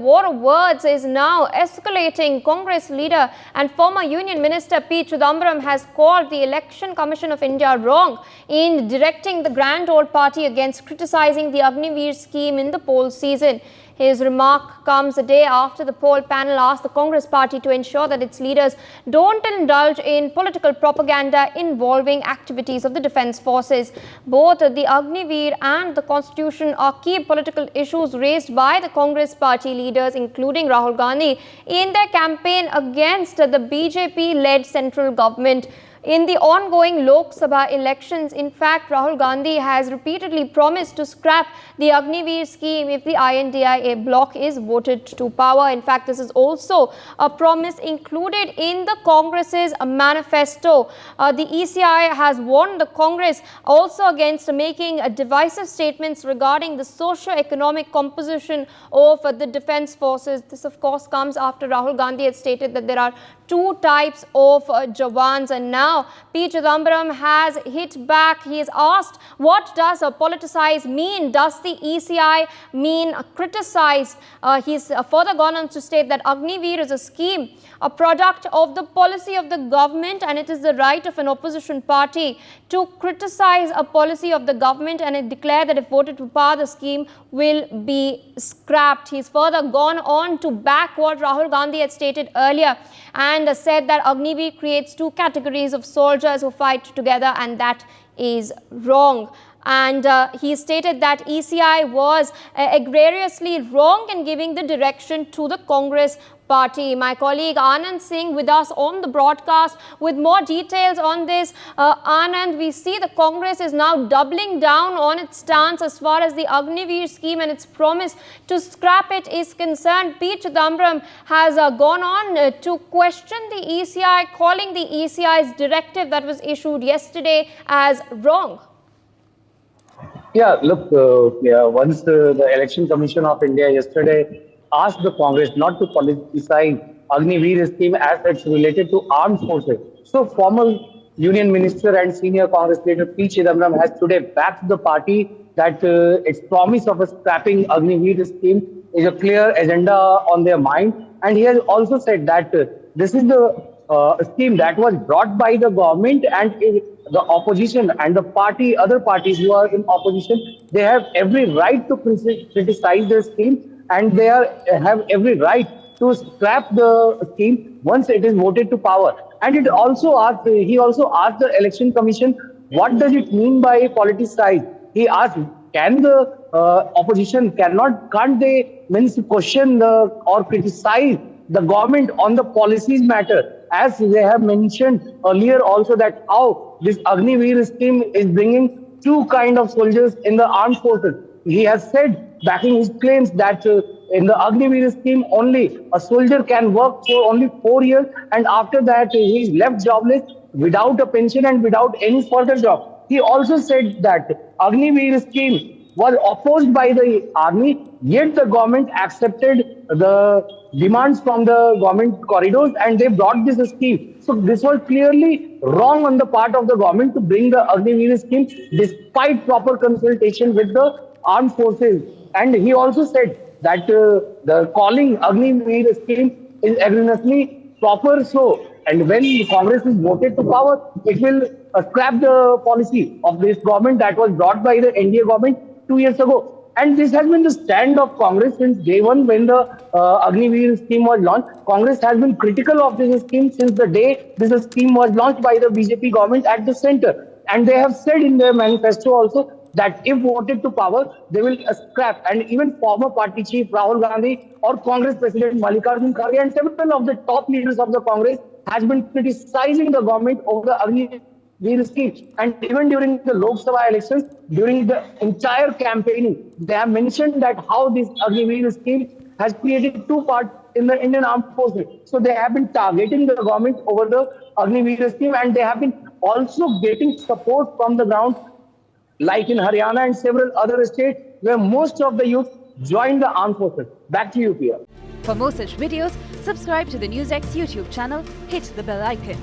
war of words is now escalating. Congress leader and former Union Minister P. Chidambaram has called the Election Commission of India wrong in directing the Grand Old Party against criticizing the Agniveer scheme in the poll season. His remark comes a day after the poll panel asked the Congress party to ensure that its leaders don't indulge in political propaganda involving activities of the defence forces. Both the Agniveer and the Constitution are key political issues raised by the Congress party leaders, including Rahul Gandhi, in their campaign against the BJP-led central government. In the ongoing Lok Sabha elections, in fact, Rahul Gandhi has repeatedly promised to scrap the Agniveer scheme if the INDIA bloc is voted to power. In fact, this is also a promise included in the Congress's manifesto. The ECI has warned the Congress also against making divisive statements regarding the socio-economic composition of the defence forces. This, of course, comes after Rahul Gandhi had stated that there are two types of Jawans, and now P. Chidambaram has hit back. He is asked, what does politicize mean? Does the ECI mean criticized? He's further gone on to state that Agniveer is a scheme, a product of the policy of the government, and it is the right of an opposition party to criticize a policy of the government, and it declared that if voted to power, the scheme will be scrapped. He's further gone on to back what Rahul Gandhi had stated earlier and said that Agniveer creates two categories of soldiers who fight together, and that is wrong. And he stated that ECI was egregiously wrong in giving the direction to the Congress party. My colleague Anand Singh with us on the broadcast with more details on this. Anand, we see the Congress is now doubling down on its stance as far as the Agniveer scheme and its promise to scrap it is concerned. P. Chidambaram has gone on to question the ECI, calling the ECI's directive that was issued yesterday as wrong. Yeah, look, once the Election Commission of India yesterday asked the Congress not to politicize Agniveer scheme as it's related to armed forces. So former Union Minister and senior Congress leader P. Chidambaram has today backed the party that its promise of a scrapping Agniveer scheme is a clear agenda on their mind. And he has also said that this is the scheme that was brought by the government, and the opposition and the party, other parties who are in opposition, they have every right to criticize the scheme, and they have every right to scrap the scheme once it is voted to power. And he also asked the Election Commission, what does it mean by politicize? He asked, can the opposition, can't they question or criticize the government on the policies matter? As they have mentioned earlier also that how this Agniveer scheme is bringing two kind of soldiers in the armed forces. He has said, backing his claims, that in the Agniveer scheme only a soldier can work for only 4 years, and after that he is left jobless without a pension and without any further job. He also said that Agniveer scheme was opposed by the army, yet the government accepted the demands from the government corridors and they brought this scheme. So this was clearly wrong on the part of the government to bring the Agniveer scheme despite proper consultation with the armed forces. And he also said that the calling Agniveer scheme is egregiously proper. So, and when Congress is voted to power, it will scrap the policy of this government that was brought by the NDA government 2 years ago. And this has been the stand of Congress since day one when the Agniveer scheme was launched. Congress has been critical of this scheme since the day this scheme was launched by the BJP government at the center. And they have said in their manifesto also that if voted to power, they will scrap. And even former party chief Rahul Gandhi or Congress President Mallikarjun Kharge and several of the top leaders of the Congress has been criticizing the government over the Agniveer scheme. And even during the Lok Sabha elections, during the entire campaigning, they have mentioned that how this Agniveer scheme has created two parts in the Indian Armed Forces. So they have been targeting the government over the Agniveer scheme, and they have been also getting support from the ground, like in Haryana and several other states where most of the youth joined the armed forces. Back to you, Pia. For more such videos, subscribe to the NewsX YouTube channel, hit the bell icon.